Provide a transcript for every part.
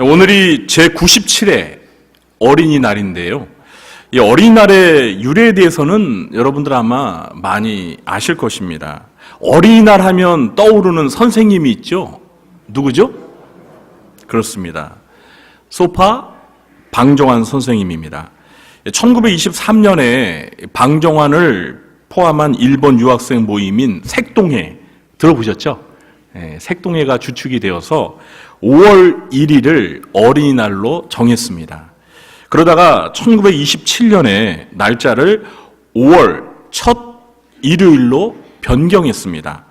오늘이 제97회 어린이날인데요. 이 어린이날의 유래에 대해서는 여러분들 아마 많이 아실 것입니다. 어린이날 하면 떠오르는 선생님이 있죠? 누구죠? 그렇습니다. 소파 방정환 선생님입니다. 1923년에 방정환을 포함한 일본 유학생 모임인 색동회 들어보셨죠? 색동회가 주축이 되어서 5월 1일을 어린이날로 정했습니다. 그러다가 1927년에 날짜를 5월 첫 일요일로 변경했습니다.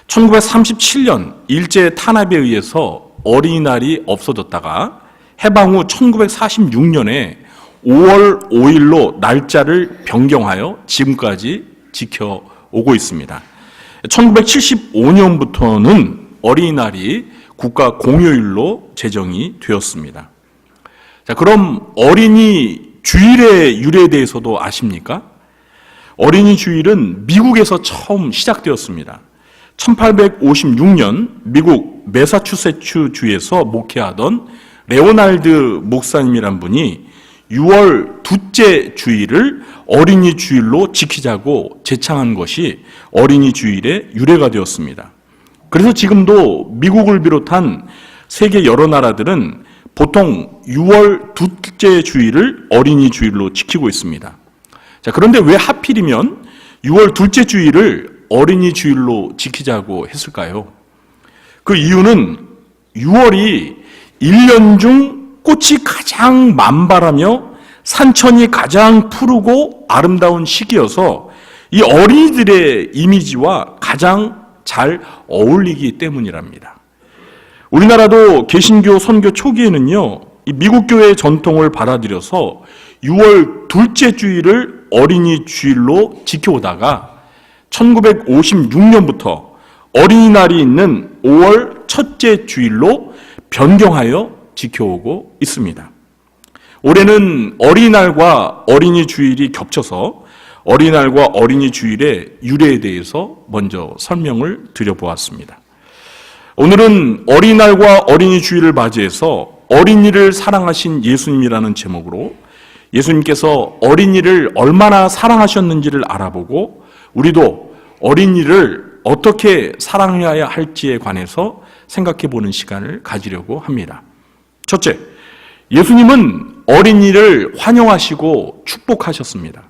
1937년 일제 탄압에 의해서 어린이날이 없어졌다가 해방 후 1946년에 5월 5일로 날짜를 변경하여 지금까지 지켜오고 있습니다. 1975년부터는 어린이날이 국가 공휴일로 제정이 되었습니다. 자, 그럼 어린이 주일의 유래에 대해서도 아십니까? 어린이 주일은 미국에서 처음 시작되었습니다. 1856년 미국 매사추세츠 주에서 목회하던 레오날드 목사님이란 분이 6월 둘째 주일을 어린이 주일로 지키자고 제창한 것이 어린이 주일의 유래가 되었습니다. 그래서 지금도 미국을 비롯한 세계 여러 나라들은 보통 6월 둘째 주일을 어린이 주일로 지키고 있습니다. 자, 그런데 왜 하필이면 6월 둘째 주일을 어린이 주일로 지키자고 했을까요? 그 이유는 6월이 1년 중 꽃이 가장 만발하며 산천이 가장 푸르고 아름다운 시기여서 이 어린이들의 이미지와 가장 잘 어울리기 때문이랍니다. 우리나라도 개신교 선교 초기에는요, 이 미국 교회의 전통을 받아들여서 6월 둘째 주일을 어린이 주일로 지켜오다가 1956년부터 어린이날이 있는 5월 첫째 주일로 변경하여 지켜오고 있습니다. 올해는 어린이날과 어린이 주일이 겹쳐서 어린이날과 어린이 주일의 유래에 대해서 먼저 설명을 드려보았습니다. 오늘은 어린이날과 어린이 주일을 맞이해서 어린이를 사랑하신 예수님이라는 제목으로 예수님께서 어린이를 얼마나 사랑하셨는지를 알아보고 우리도 어린이를 어떻게 사랑해야 할지에 관해서 생각해 보는 시간을 가지려고 합니다. 첫째, 예수님은 어린이를 환영하시고 축복하셨습니다.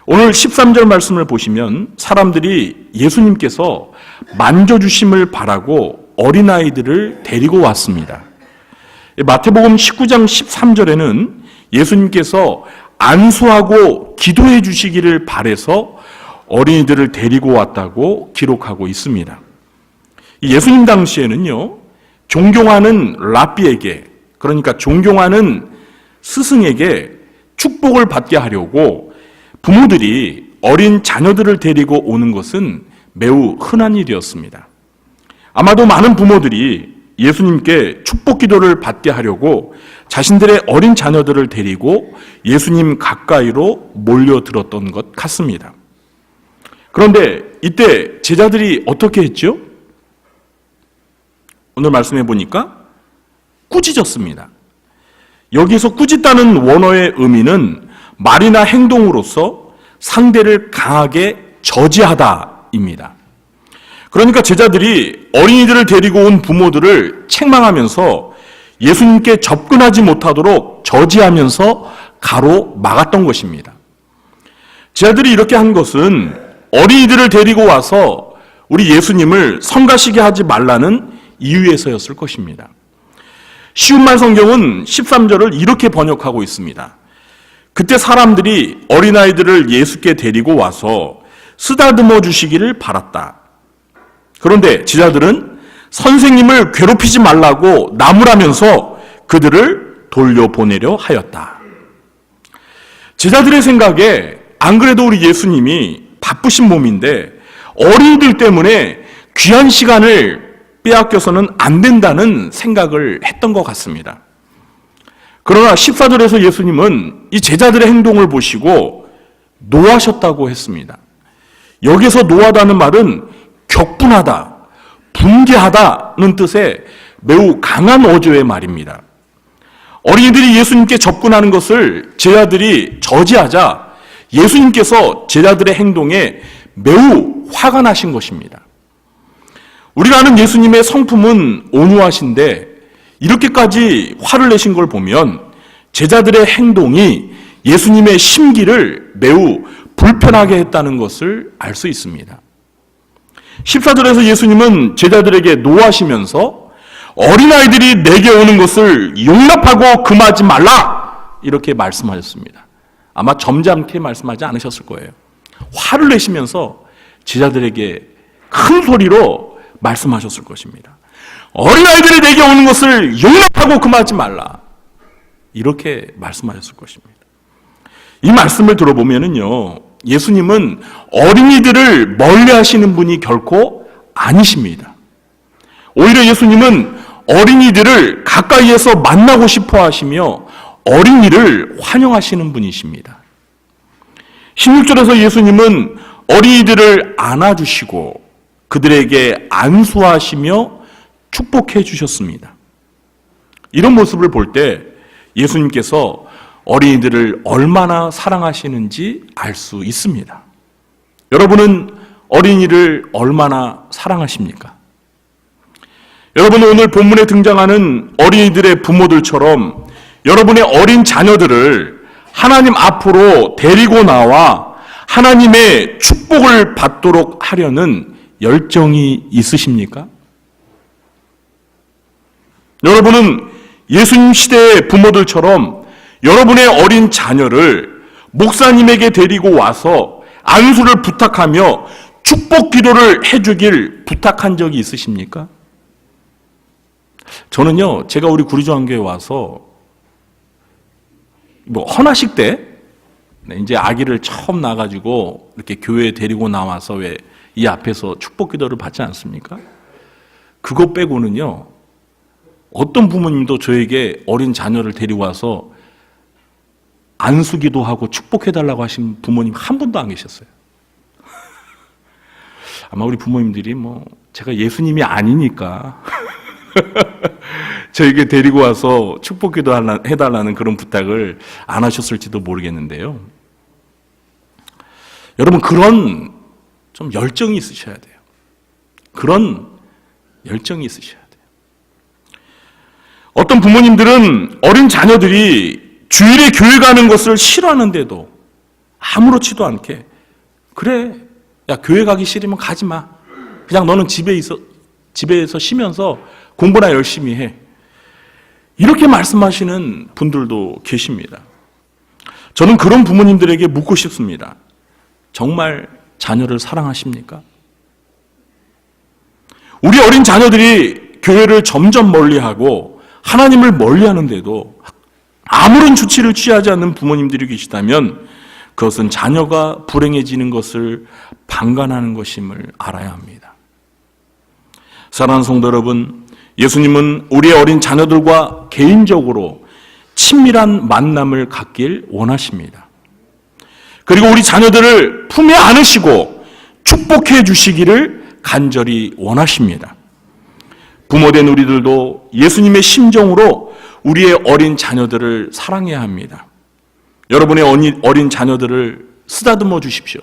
오늘 13절 말씀을 보시면 사람들이 예수님께서 만져주심을 바라고 어린아이들을 데리고 왔습니다. 마태복음 19장 13절에는 예수님께서 안수하고 기도해 주시기를 바라서 어린이들을 데리고 왔다고 기록하고 있습니다. 예수님 당시에는요, 존경하는 랍비에게, 그러니까 존경하는 스승에게 축복을 받게 하려고 부모들이 어린 자녀들을 데리고 오는 것은 매우 흔한 일이었습니다. 아마도 많은 부모들이 예수님께 축복 기도를 받게 하려고 자신들의 어린 자녀들을 데리고 예수님 가까이로 몰려들었던 것 같습니다. 그런데 이때 제자들이 어떻게 했죠? 오늘 말씀해 보니까 꾸짖었습니다. 여기서 꾸짖다는 원어의 의미는 말이나 행동으로서 상대를 강하게 저지하다입니다. 그러니까 제자들이 어린이들을 데리고 온 부모들을 책망하면서 예수님께 접근하지 못하도록 저지하면서 가로막았던 것입니다. 제자들이 이렇게 한 것은 어린이들을 데리고 와서 우리 예수님을 성가시게 하지 말라는 이유에서였을 것입니다. 쉬운 말 성경은 13절을 이렇게 번역하고 있습니다. 그때 사람들이 어린아이들을 예수께 데리고 와서 쓰다듬어 주시기를 바랐다. 그런데 제자들은 선생님을 괴롭히지 말라고 나무라면서 그들을 돌려보내려 하였다. 제자들의 생각에 안 그래도 우리 예수님이 바쁘신 몸인데 어린이들 때문에 귀한 시간을 빼앗겨서는 안 된다는 생각을 했던 것 같습니다. 그러나 14절에서 예수님은 이 제자들의 행동을 보시고 노하셨다고 했습니다. 여기서 노하다는 말은 격분하다, 분개하다는 뜻의 매우 강한 어조의 말입니다. 어린이들이 예수님께 접근하는 것을 제자들이 저지하자 예수님께서 제자들의 행동에 매우 화가 나신 것입니다. 우리가 아는 예수님의 성품은 온유하신데 이렇게까지 화를 내신 걸 보면 제자들의 행동이 예수님의 심기를 매우 불편하게 했다는 것을 알 수 있습니다. 14절에서 예수님은 제자들에게 노하시면서 어린아이들이 내게 오는 것을 용납하고 금하지 말라 이렇게 말씀하셨습니다. 아마 점잖게 말씀하지 않으셨을 거예요. 화를 내시면서 제자들에게 큰 소리로 말씀하셨을 것입니다. 어린아이들이 내게 오는 것을 용납하고 금하지 말라 이렇게 말씀하셨을 것입니다. 이 말씀을 들어보면은요, 예수님은 어린이들을 멀리 하시는 분이 결코 아니십니다. 오히려 예수님은 어린이들을 가까이에서 만나고 싶어 하시며 어린이를 환영하시는 분이십니다. 16절에서 예수님은 어린이들을 안아주시고 그들에게 안수하시며 축복해 주셨습니다. 이런 모습을 볼 때 예수님께서 어린이들을 얼마나 사랑하시는지 알 수 있습니다. 여러분은 어린이를 얼마나 사랑하십니까? 여러분은 오늘 본문에 등장하는 어린이들의 부모들처럼 여러분의 어린 자녀들을 하나님 앞으로 데리고 나와 하나님의 축복을 받도록 하려는 열정이 있으십니까? 여러분은 예수님 시대의 부모들처럼 여러분의 어린 자녀를 목사님에게 데리고 와서 안수를 부탁하며 축복 기도를 해주길 부탁한 적이 있으십니까? 저는요, 제가 우리 구리조한교회에 와서 헌화식 때 이제 아기를 처음 낳아가지고 이렇게 교회에 데리고 나와서 왜 이 앞에서 축복 기도를 받지 않습니까? 그거 빼고는요, 어떤 부모님도 저에게 어린 자녀를 데리고 와서 안수기도 하고 축복해달라고 하신 부모님 한 분도 안 계셨어요. 아마 우리 부모님들이 제가 예수님이 아니니까 저에게 데리고 와서 축복기도 해달라는 그런 부탁을 안 하셨을지도 모르겠는데요. 여러분, 그런 좀 열정이 있으셔야 돼요. 그런 열정이 있으셔야 돼요. 어떤 부모님들은 어린 자녀들이 주일에 교회 가는 것을 싫어하는데도 아무렇지도 않게, 그래, 야, 교회 가기 싫으면 가지 마. 그냥 너는 집에서 쉬면서 공부나 열심히 해. 이렇게 말씀하시는 분들도 계십니다. 저는 그런 부모님들에게 묻고 싶습니다. 정말 자녀를 사랑하십니까? 우리 어린 자녀들이 교회를 점점 멀리하고 하나님을 멀리하는데도 아무런 조치를 취하지 않는 부모님들이 계시다면 그것은 자녀가 불행해지는 것을 방관하는 것임을 알아야 합니다. 사랑하는 성도 여러분, 예수님은 우리의 어린 자녀들과 개인적으로 친밀한 만남을 갖길 원하십니다. 그리고 우리 자녀들을 품에 안으시고 축복해 주시기를 간절히 원하십니다. 부모된 우리들도 예수님의 심정으로 우리의 어린 자녀들을 사랑해야 합니다. 여러분의 어린 자녀들을 쓰다듬어 주십시오.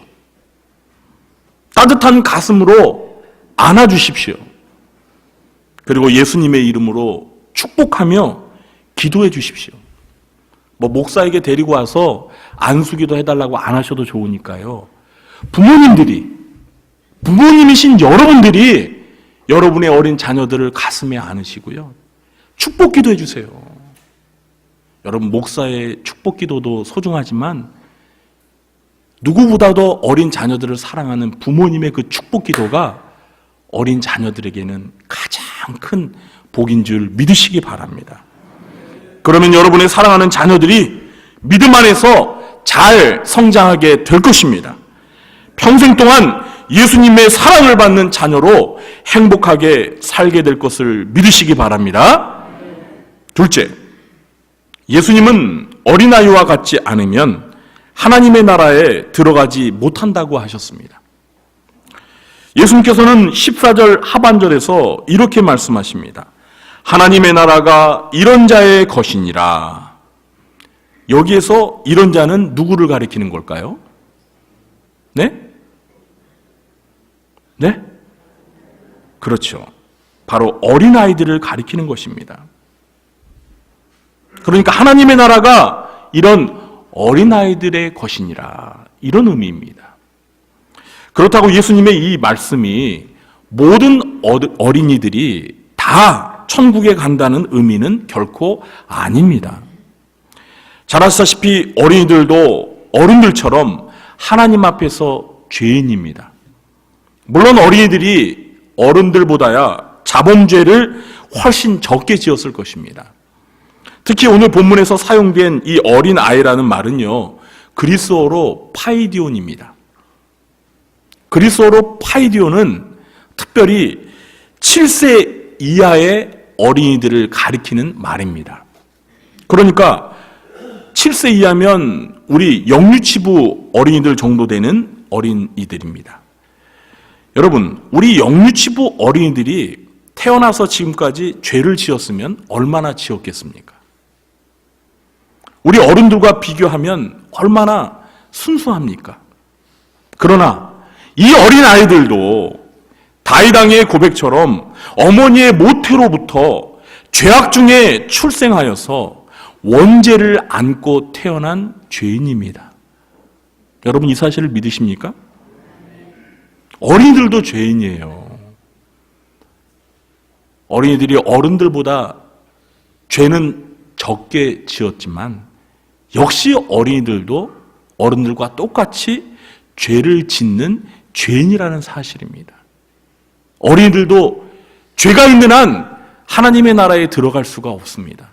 따뜻한 가슴으로 안아 주십시오. 그리고 예수님의 이름으로 축복하며 기도해 주십시오. 목사에게 데리고 와서 안수기도 해달라고 안 하셔도 좋으니까요. 부모님이신 여러분들이 여러분의 어린 자녀들을 가슴에 안으시고요. 축복 기도해 주세요. 여러분, 목사의 축복 기도도 소중하지만 누구보다도 어린 자녀들을 사랑하는 부모님의 그 축복 기도가 어린 자녀들에게는 가장 큰 복인 줄 믿으시기 바랍니다. 그러면 여러분의 사랑하는 자녀들이 믿음 안에서 잘 성장하게 될 것입니다. 평생 동안 예수님의 사랑을 받는 자녀로 행복하게 살게 될 것을 믿으시기 바랍니다. 둘째, 예수님은 어린아이와 같지 않으면 하나님의 나라에 들어가지 못한다고 하셨습니다. 예수님께서는 14절 하반절에서 이렇게 말씀하십니다. 하나님의 나라가 이런 자의 것이니라. 여기에서 이런 자는 누구를 가리키는 걸까요? 네? 네? 그렇죠. 바로 어린아이들을 가리키는 것입니다. 그러니까 하나님의 나라가 이런 어린아이들의 것이니라, 이런 의미입니다. 그렇다고 예수님의 이 말씀이 모든 어린이들이 다 천국에 간다는 의미는 결코 아닙니다. 잘 아시다시피 어린이들도 어른들처럼 하나님 앞에서 죄인입니다. 물론 어린이들이 어른들보다야 자범죄를 훨씬 적게 지었을 것입니다. 특히 오늘 본문에서 사용된 이 어린 아이라는 말은요, 그리스어로 파이디온입니다. 그리스어로 파이디온은 특별히 7세 이하의 어린이들을 가리키는 말입니다. 그러니까 7세 이하면 우리 영유치부 어린이들 정도 되는 어린이들입니다. 여러분, 우리 영유치부 어린이들이 태어나서 지금까지 죄를 지었으면 얼마나 지었겠습니까? 우리 어른들과 비교하면 얼마나 순수합니까? 그러나 이 어린 아이들도 다윗왕의 고백처럼 어머니의 모태로부터 죄악 중에 출생하여서 원죄를 안고 태어난 죄인입니다. 여러분, 이 사실을 믿으십니까? 어린이들도 죄인이에요. 어린이들이 어른들보다 죄는 적게 지었지만 역시 어린이들도 어른들과 똑같이 죄를 짓는 죄인이라는 사실입니다. 어린이들도 죄가 있는 한 하나님의 나라에 들어갈 수가 없습니다.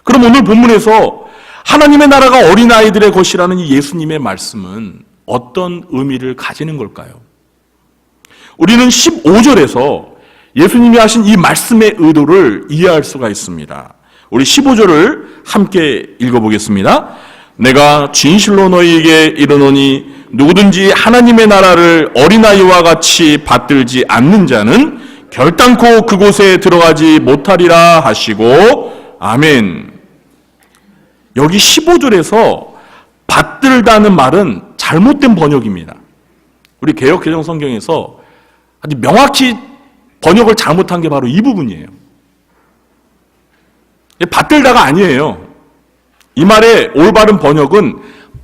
그럼 오늘 본문에서 하나님의 나라가 어린아이들의 것이라는 이 예수님의 말씀은 어떤 의미를 가지는 걸까요? 우리는 15절에서 예수님이 하신 이 말씀의 의도를 이해할 수가 있습니다. 우리 15절을 함께 읽어보겠습니다. 내가 진실로 너희에게 이르노니 누구든지 하나님의 나라를 어린아이와 같이 받들지 않는 자는 결단코 그곳에 들어가지 못하리라 하시고 아멘. 여기 15절에서 받들다는 말은 잘못된 번역입니다. 우리 개역개정 성경에서 아주 명확히 번역을 잘못한 게 바로 이 부분이에요. 받들다가 아니에요. 이 말의 올바른 번역은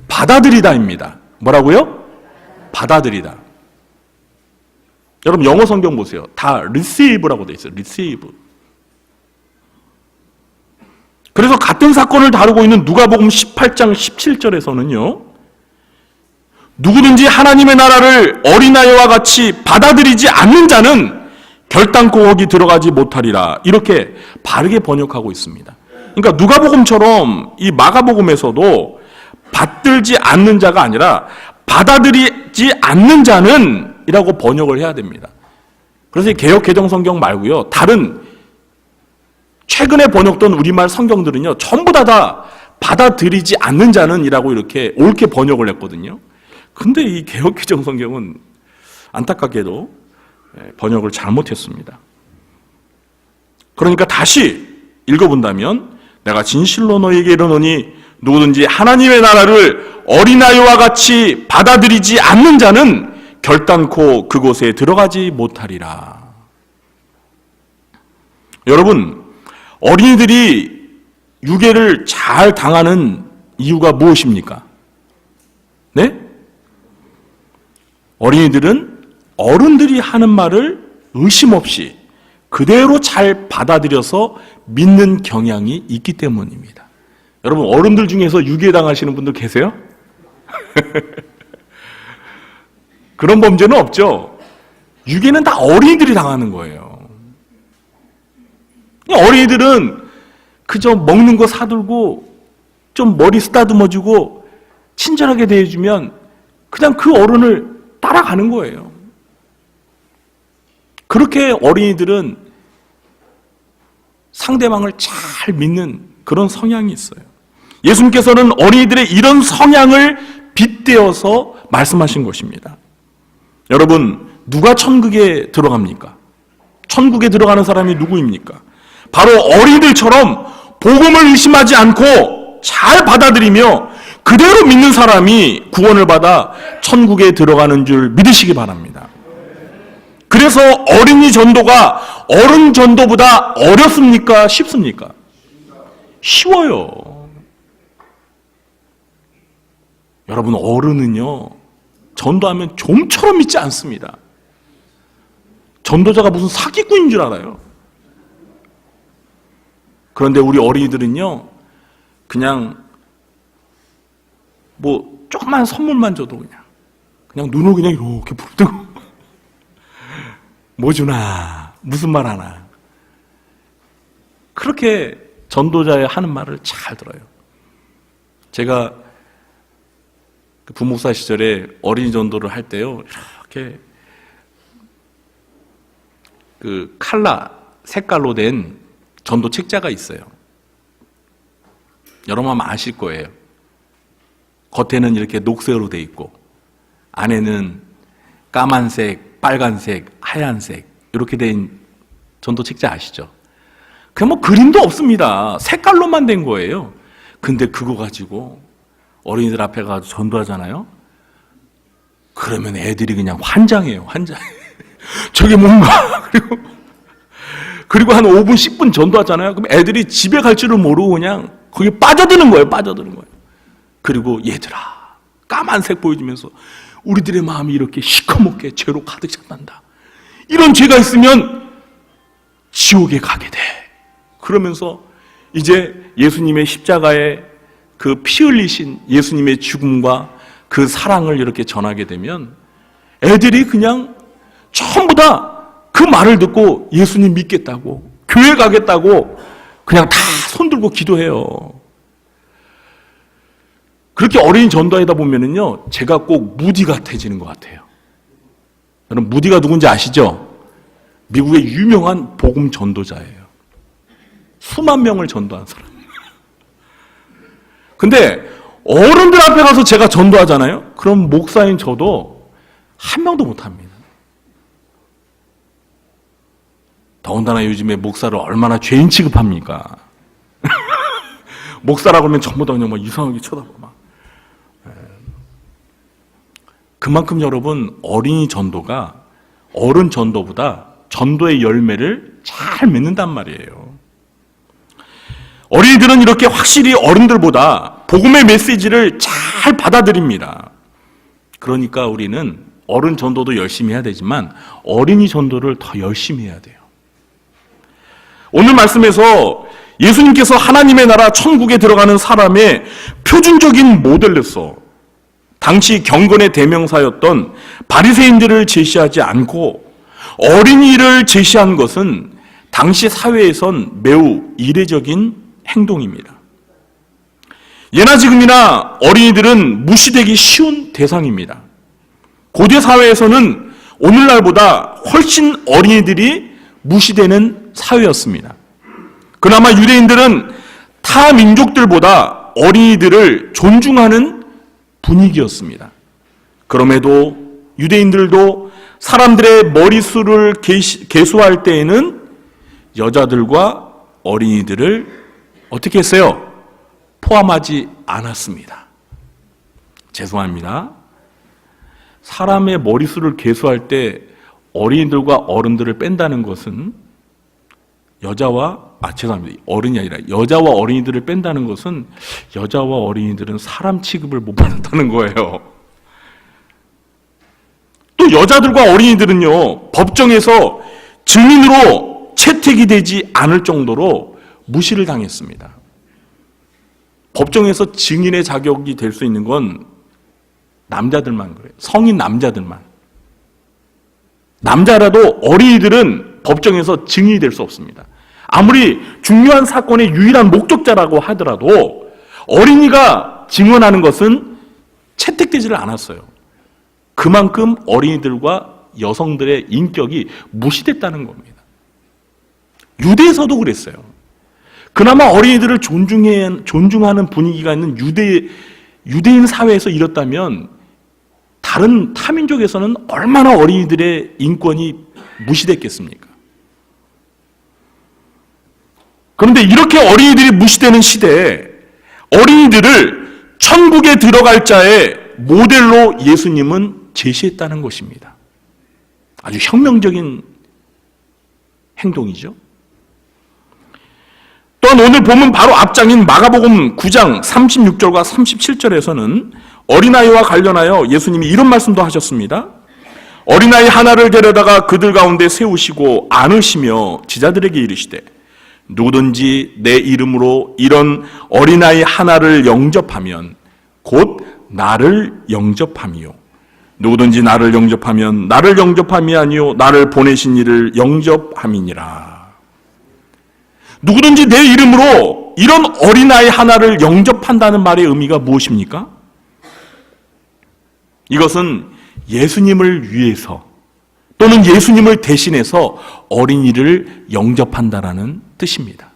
받아들이다입니다. 뭐라고요? 받아들이다. 여러분 영어 성경 보세요. 다 receive라고 돼 있어요. receive. 그래서 같은 사건을 다루고 있는 누가복음 18장 17절에서는요. 누구든지 하나님의 나라를 어린아이와 같이 받아들이지 않는 자는 결단코 거기 들어가지 못하리라. 이렇게 바르게 번역하고 있습니다. 그러니까 누가복음처럼 이 마가복음에서도 받들지 않는 자가 아니라 받아들이지 않는 자는 이라고 번역을 해야 됩니다. 그래서 개역 개정 성경 말고요. 다른 최근에 번역된 우리말 성경들은요. 전부 다 받아들이지 않는 자는 이라고 이렇게 옳게 번역을 했거든요. 근데 이 개역 개정 성경은 안타깝게도 번역을 잘못했습니다. 그러니까 다시 읽어본다면 내가 진실로 너희에게 이르노니 누구든지 하나님의 나라를 어린아이와 같이 받아들이지 않는 자는 결단코 그곳에 들어가지 못하리라. 여러분, 어린이들이 유괴를 잘 당하는 이유가 무엇입니까? 네? 어린이들은 어른들이 하는 말을 의심 없이 그대로 잘 받아들여서 믿는 경향이 있기 때문입니다. 여러분, 어른들 중에서 유괴당하시는 분들 계세요? 그런 범죄는 없죠. 유괴는 다 어린이들이 당하는 거예요. 어린이들은 그저 먹는 거 사들고 좀 머리 쓰다듬어주고 친절하게 대해주면 그냥 그 어른을 따라가는 거예요. 그렇게 어린이들은 상대방을 잘 믿는 그런 성향이 있어요. 예수님께서는 어린이들의 이런 성향을 빗대어서 말씀하신 것입니다. 여러분, 누가 천국에 들어갑니까? 천국에 들어가는 사람이 누구입니까? 바로 어린이들처럼 복음을 의심하지 않고 잘 받아들이며 그대로 믿는 사람이 구원을 받아 천국에 들어가는 줄 믿으시기 바랍니다. 그래서 어린이 전도가 어른 전도보다 어렵습니까? 쉽습니까? 쉬워요. 여러분, 어른은요, 전도하면 좀처럼 믿지 않습니다. 전도자가 무슨 사기꾼인 줄 알아요. 그런데 우리 어린이들은요, 그냥 뭐 조그만 선물만 줘도 그냥 눈을 그냥 이렇게 부릅뜨고 뭐 주나, 무슨 말 하나. 그렇게 전도자의 하는 말을 잘 들어요. 제가 부목사 시절에 어린이 전도를 할 때요, 이렇게 그 칼라 색깔로 된 전도 책자가 있어요. 여러분 아마 아실 거예요. 겉에는 이렇게 녹색으로 돼 있고 안에는 까만색, 빨간색, 하얀색 이렇게 된 전도 책자 아시죠? 그 뭐 그림도 없습니다. 색깔로만 된 거예요. 근데 그거 가지고 어린이들 앞에 가서 전도하잖아요. 그러면 애들이 그냥 환장해요. 환장. 저게 뭔가. 그리고 한 5분, 10분 전도하잖아요. 그럼 애들이 집에 갈 줄을 모르고 그냥 거기 빠져드는 거예요. 빠져드는 거예요. 그리고 얘들아, 까만색 보여주면서 우리들의 마음이 이렇게 시커멓게 죄로 가득 찼단다. 이런 죄가 있으면 지옥에 가게 돼. 그러면서 이제 예수님의 십자가에 그 피 흘리신 예수님의 죽음과 그 사랑을 이렇게 전하게 되면 애들이 그냥 전부 다 그 말을 듣고 예수님 믿겠다고, 교회 가겠다고 그냥 다 손들고 기도해요. 그렇게 어린이 전도하다 보면은요, 제가 꼭 무디 같아지는 것 같아요. 여러분, 무디가 누군지 아시죠? 미국의 유명한 복음 전도자예요. 수만 명을 전도한 사람. 근데 어른들 앞에 가서 제가 전도하잖아요? 그럼 목사인 저도 한 명도 못합니다. 더군다나 요즘에 목사를 얼마나 죄인 취급합니까? 목사라고 하면 전부 다 그냥 막 이상하게 쳐다보고 막. 그만큼 여러분, 어린이 전도가 어른 전도보다 전도의 열매를 잘 맺는단 말이에요. 어린이들은 이렇게 확실히 어른들보다 복음의 메시지를 잘 받아들입니다. 그러니까 우리는 어른 전도도 열심히 해야 되지만 어린이 전도를 더 열심히 해야 돼요. 오늘 말씀에서 예수님께서 하나님의 나라 천국에 들어가는 사람의 표준적인 모델로서 당시 경건의 대명사였던 바리새인들을 제시하지 않고 어린이를 제시한 것은 당시 사회에선 매우 이례적인 행동입니다. 예나 지금이나 어린이들은 무시되기 쉬운 대상입니다. 고대 사회에서는 오늘날보다 훨씬 어린이들이 무시되는 사회였습니다. 그나마 유대인들은 타 민족들보다 어린이들을 존중하는 분위기였습니다. 그럼에도 유대인들도 사람들의 머리수를 계수할 때에는 여자들과 어린이들을 어떻게 했어요? 포함하지 않았습니다. 죄송합니다. 사람의 머리수를 계수할 때 어린이들과 어른들을 뺀다는 것은 죄송합니다. 어른이 아니라 여자와 어린이들을 뺀다는 것은 여자와 어린이들은 사람 취급을 못 받는다는 거예요. 또 여자들과 어린이들은요, 법정에서 증인으로 채택이 되지 않을 정도로 무시를 당했습니다. 법정에서 증인의 자격이 될 수 있는 건 남자들만 그래요. 성인 남자들만. 남자라도 어린이들은 법정에서 증인이 될 수 없습니다. 아무리 중요한 사건의 유일한 목격자라고 하더라도 어린이가 증언하는 것은 채택되지를 않았어요. 그만큼 어린이들과 여성들의 인격이 무시됐다는 겁니다. 유대에서도 그랬어요. 그나마 어린이들을 존중하는 분위기가 있는 유대인 사회에서 이렇다면 다른 타민족에서는 얼마나 어린이들의 인권이 무시됐겠습니까? 그런데 이렇게 어린이들이 무시되는 시대에 어린이들을 천국에 들어갈 자의 모델로 예수님은 제시했다는 것입니다. 아주 혁명적인 행동이죠. 또한 오늘 보면 바로 앞장인 마가복음 9장 36절과 37절에서는 어린아이와 관련하여 예수님이 이런 말씀도 하셨습니다. 어린아이 하나를 데려다가 그들 가운데 세우시고 안으시며 제자들에게 이르시되 누구든지 내 이름으로 이런 어린아이 하나를 영접하면 곧 나를 영접함이요 누구든지 나를 영접하면 나를 영접함이 아니요 나를 보내신 이를 영접함이니라. 누구든지 내 이름으로 이런 어린아이 하나를 영접한다는 말의 의미가 무엇입니까? 이것은 예수님을 위해서 또는 예수님을 대신해서 어린이를 영접한다라는 뜻입니다.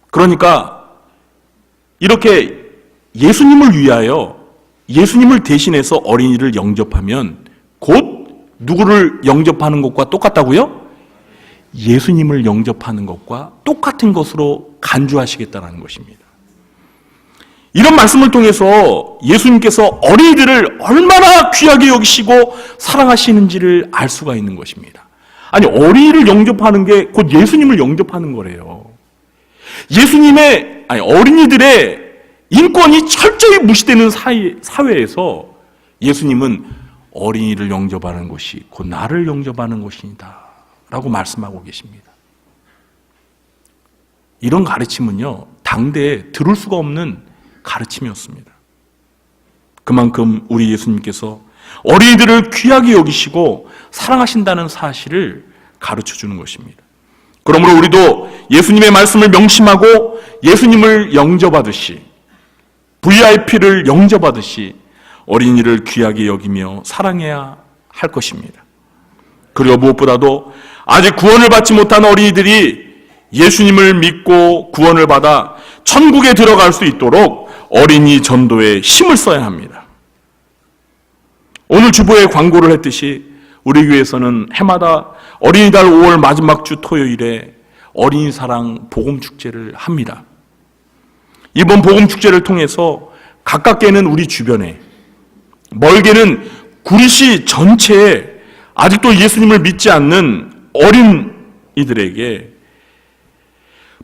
그러니까 이렇게 예수님을 위하여 예수님을 대신해서 어린이를 영접하면 곧 누구를 영접하는 것과 똑같다고요? 예수님을 영접하는 것과 똑같은 것으로 간주하시겠다는 것입니다. 이런 말씀을 통해서 예수님께서 어린이들을 얼마나 귀하게 여기시고 사랑하시는지를 알 수가 있는 것입니다. 아니, 어린이를 영접하는 게 곧 예수님을 영접하는 거래요. 어린이들의 인권이 철저히 무시되는 사회에서 예수님은 어린이를 영접하는 것이 곧 나를 영접하는 것이다 라고 말씀하고 계십니다. 이런 가르침은요, 당대에 들을 수가 없는 가르침이었습니다. 그만큼 우리 예수님께서 어린이들을 귀하게 여기시고 사랑하신다는 사실을 가르쳐 주는 것입니다. 그러므로 우리도 예수님의 말씀을 명심하고 예수님을 영접하듯이 VIP를 영접하듯이 어린이를 귀하게 여기며 사랑해야 할 것입니다. 그리고 무엇보다도 아직 구원을 받지 못한 어린이들이 예수님을 믿고 구원을 받아 천국에 들어갈 수 있도록 어린이 전도에 힘을 써야 합니다. 오늘 주보에 광고를 했듯이 우리 교회에서는 해마다 어린이달 5월 마지막 주 토요일에 어린이 사랑 복음축제를 합니다. 이번 복음축제를 통해서 가깝게는 우리 주변에, 멀게는 구리시 전체에 아직도 예수님을 믿지 않는 어린이들에게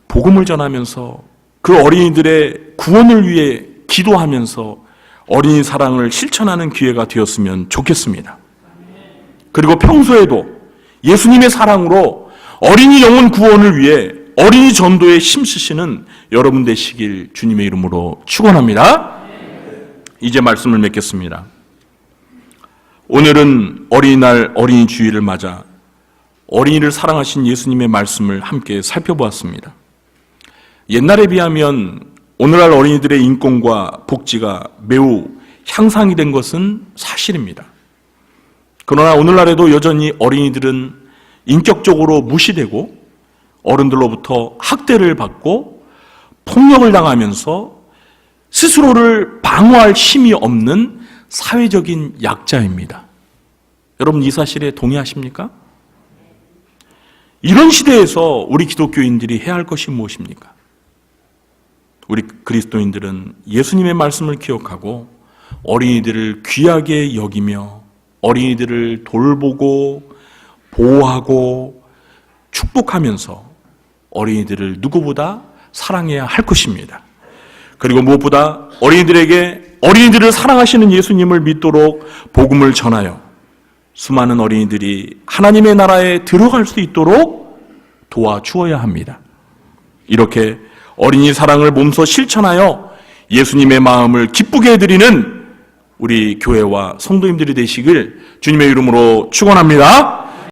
복음을 전하면서 그 어린이들의 구원을 위해 기도하면서 어린이 사랑을 실천하는 기회가 되었으면 좋겠습니다. 그리고 평소에도 예수님의 사랑으로 어린이 영혼 구원을 위해 어린이 전도에 힘쓰시는 여러분 되시길 주님의 이름으로 축원합니다. 이제 말씀을 맺겠습니다. 오늘은 어린이날 어린이 주일을 맞아 어린이를 사랑하신 예수님의 말씀을 함께 살펴보았습니다. 옛날에 비하면 오늘날 어린이들의 인권과 복지가 매우 향상이 된 것은 사실입니다. 그러나 오늘날에도 여전히 어린이들은 인격적으로 무시되고 어른들로부터 학대를 받고 폭력을 당하면서 스스로를 방어할 힘이 없는 사회적인 약자입니다. 여러분 이 사실에 동의하십니까? 이런 시대에서 우리 기독교인들이 해야 할 것이 무엇입니까? 우리 그리스도인들은 예수님의 말씀을 기억하고 어린이들을 귀하게 여기며 어린이들을 돌보고 보호하고 축복하면서 어린이들을 누구보다 사랑해야 할 것입니다. 그리고 무엇보다 어린이들에게 어린이들을 사랑하시는 예수님을 믿도록 복음을 전하여 수많은 어린이들이 하나님의 나라에 들어갈 수 있도록 도와주어야 합니다. 이렇게 어린이 사랑을 몸소 실천하여 예수님의 마음을 기쁘게 해드리는 우리 교회와 성도님들이 되시길 주님의 이름으로 축원합니다.